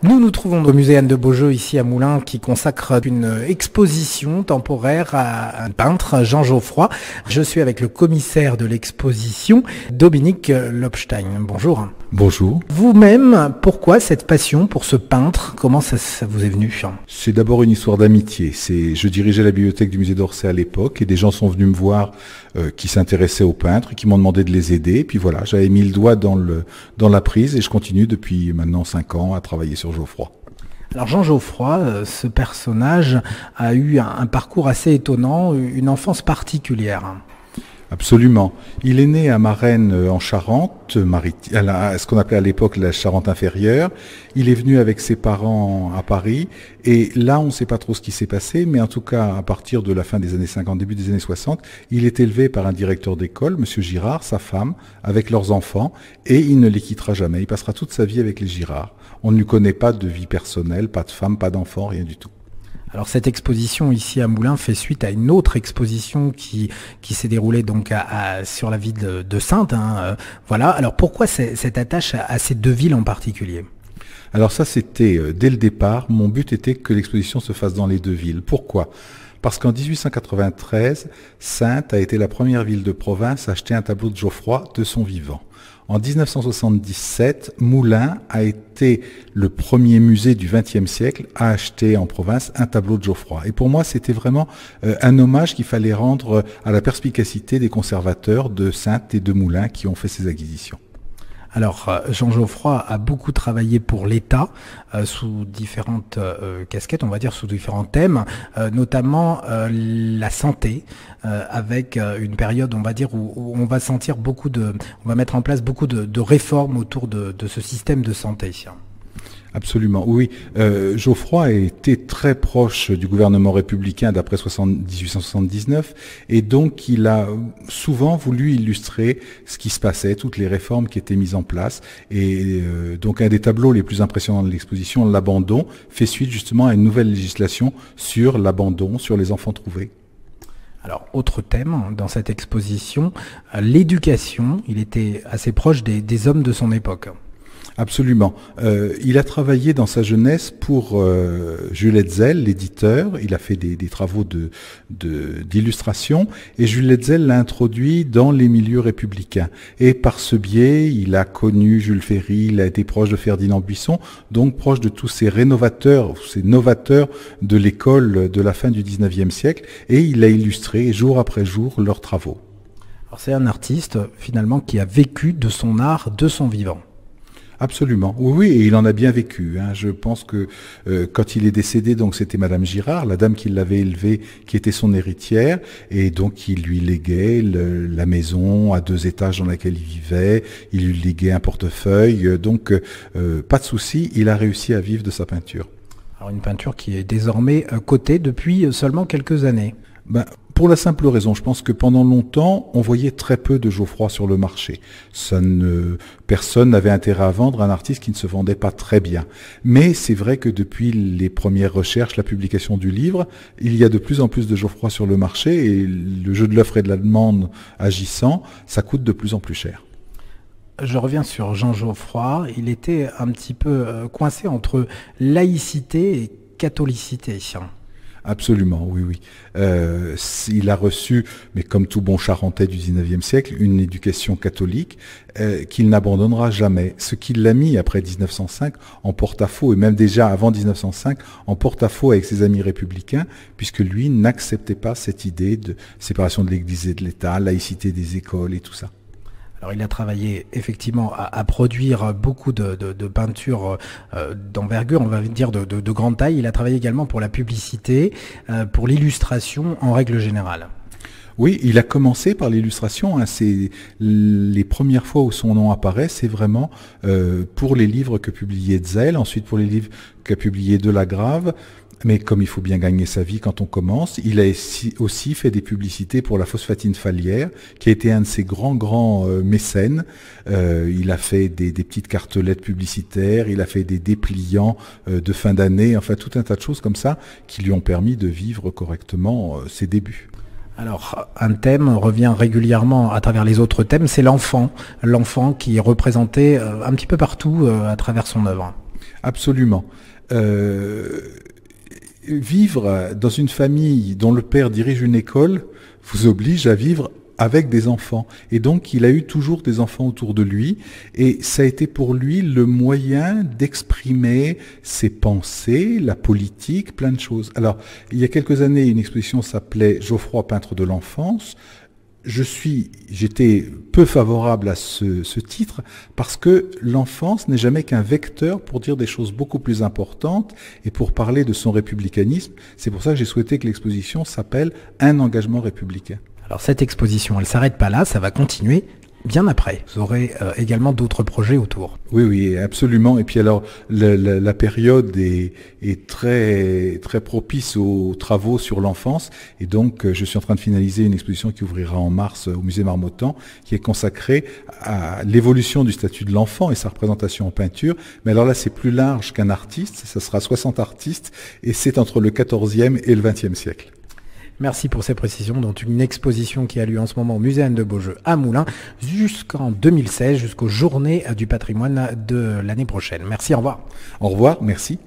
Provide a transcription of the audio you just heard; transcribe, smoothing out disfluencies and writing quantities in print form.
Nous nous trouvons au musée Anne de Beaujeu ici à Moulins qui consacre une exposition temporaire à un peintre, Jean Geoffroy. Je suis avec le commissaire de l'exposition, Dominique Lobstein. Bonjour. Bonjour. Vous-même, pourquoi cette passion pour ce peintre? Comment ça vous est venu? C'est d'abord une histoire d'amitié. Je dirigeais la bibliothèque du musée d'Orsay à l'époque et des gens sont venus me voir qui s'intéressaient aux peintres et qui m'ont demandé de les aider. Et puis voilà, j'avais mis le doigt dans la prise et je continue depuis maintenant 5 ans à travailler sur Geoffroy. Alors Jean Geoffroy, ce personnage a eu un parcours assez étonnant, une enfance particulière. Absolument. Il est né à Marennes en Charente, à ce qu'on appelait à l'époque la Charente inférieure. Il est venu avec ses parents à Paris et là on ne sait pas trop ce qui s'est passé, mais en tout cas à partir de la fin des années 50, début des années 60, il est élevé par un directeur d'école, Monsieur Girard, sa femme, avec leurs enfants et il ne les quittera jamais. Il passera toute sa vie avec les Girard. On ne lui connaît pas de vie personnelle, pas de femme, pas d'enfant, rien du tout. Alors cette exposition ici à Moulins fait suite à une autre exposition qui s'est déroulée donc sur la ville de Saintes. Voilà. Alors pourquoi cette attache à ces deux villes en particulier? Alors ça c'était dès le départ, mon but était que l'exposition se fasse dans les deux villes. Pourquoi ? Parce qu'en 1893, Saintes a été la première ville de province à acheter un tableau de Geoffroy de son vivant. En 1977, Moulins a été le premier musée du XXe siècle à acheter en province un tableau de Geoffroy. Et pour moi, c'était vraiment un hommage qu'il fallait rendre à la perspicacité des conservateurs de Saintes et de Moulins qui ont fait ces acquisitions. Alors, Jean Geoffroy a beaucoup travaillé pour l'État sous différentes casquettes, on va dire sous différents thèmes, notamment la santé, avec une période, on va dire, où on va sentir on va mettre en place beaucoup de réformes autour de ce système de santé. Absolument, oui. Geoffroy a été très proche du gouvernement républicain d'après 1879 et donc il a souvent voulu illustrer ce qui se passait, toutes les réformes qui étaient mises en place. Et donc un des tableaux les plus impressionnants de l'exposition, l'abandon, fait suite justement à une nouvelle législation sur l'abandon, sur les enfants trouvés. Alors, autre thème dans cette exposition, l'éducation. Il était assez proche des hommes de son époque. Absolument. Il a travaillé dans sa jeunesse pour Jules Hetzel, l'éditeur. Il a fait des travaux d'illustration et Jules Hetzel l'a introduit dans les milieux républicains. Et par ce biais, il a connu Jules Ferry, il a été proche de Ferdinand Buisson, donc proche de tous ces rénovateurs, ces novateurs de l'école de la fin du XIXe siècle, et il a illustré jour après jour leurs travaux. Alors c'est un artiste finalement qui a vécu de son art, de son vivant. Absolument, oui, et il en a bien vécu. Je pense que quand il est décédé, donc c'était Madame Girard, la dame qui l'avait élevé, qui était son héritière, et donc il lui léguait la maison à 2 étages dans laquelle il vivait, il lui léguait un portefeuille, donc pas de souci, il a réussi à vivre de sa peinture. Alors une peinture qui est désormais cotée depuis seulement quelques années. Pour la simple raison, je pense que pendant longtemps, on voyait très peu de Geoffroy sur le marché. Personne n'avait intérêt à vendre un artiste qui ne se vendait pas très bien. Mais c'est vrai que depuis les premières recherches, la publication du livre, il y a de plus en plus de Geoffroy sur le marché et le jeu de l'offre et de la demande agissant, ça coûte de plus en plus cher. Je reviens sur Jean Geoffroy. Il était un petit peu coincé entre laïcité et catholicité. Absolument, oui. Il a reçu, mais comme tout bon Charentais du XIXe siècle, une éducation catholique qu'il n'abandonnera jamais. Ce qui l'a mis après 1905 en porte-à-faux, et même déjà avant 1905, en porte-à-faux avec ses amis républicains, puisque lui n'acceptait pas cette idée de séparation de l'Église et de l'État, laïcité des écoles et tout ça. Alors il a travaillé effectivement à produire beaucoup de peintures d'envergure, on va dire de grande taille. Il a travaillé également pour la publicité, pour l'illustration en règle générale. Oui, il a commencé par l'illustration. C'est les premières fois où son nom apparaît, c'est vraiment pour les livres que publiait Hetzel, ensuite pour les livres qu'a publié Delagrave. Mais comme il faut bien gagner sa vie quand on commence, il a aussi fait des publicités pour la Phosphatine Falière, qui a été un de ses grands mécènes. Il a fait des petites cartelettes publicitaires, il a fait des dépliants de fin d'année, enfin tout un tas de choses comme ça qui lui ont permis de vivre correctement ses débuts. Alors, un thème revient régulièrement à travers les autres thèmes, c'est l'enfant. L'enfant qui est représenté un petit peu partout à travers son œuvre. Absolument. Vivre dans une famille dont le père dirige une école vous oblige à vivre avec des enfants. Et donc, il a eu toujours des enfants autour de lui. Et ça a été pour lui le moyen d'exprimer ses pensées, la politique, plein de choses. Alors, il y a quelques années, une exposition s'appelait Geoffroy, peintre de l'enfance. J'étais peu favorable à ce titre parce que l'enfance n'est jamais qu'un vecteur pour dire des choses beaucoup plus importantes et pour parler de son républicanisme. C'est pour ça que j'ai souhaité que l'exposition s'appelle Un engagement républicain. Alors cette exposition, elle ne s'arrête pas là, ça va continuer bien après. Vous aurez également d'autres projets autour. Oui, oui, absolument. Et puis alors, la période est très, très propice aux travaux sur l'enfance. Et donc, je suis en train de finaliser une exposition qui ouvrira en mars au musée Marmottan, qui est consacrée à l'évolution du statut de l'enfant et sa représentation en peinture. Mais alors là, c'est plus large qu'un artiste. Ça sera 60 artistes et c'est entre le 14e et le 20e siècle. Merci pour ces précisions. Donc une exposition qui a lieu en ce moment au musée Anne de Beaujeu à Moulins jusqu'en 2016, jusqu'aux Journées du patrimoine de l'année prochaine. Merci, au revoir. Au revoir, merci.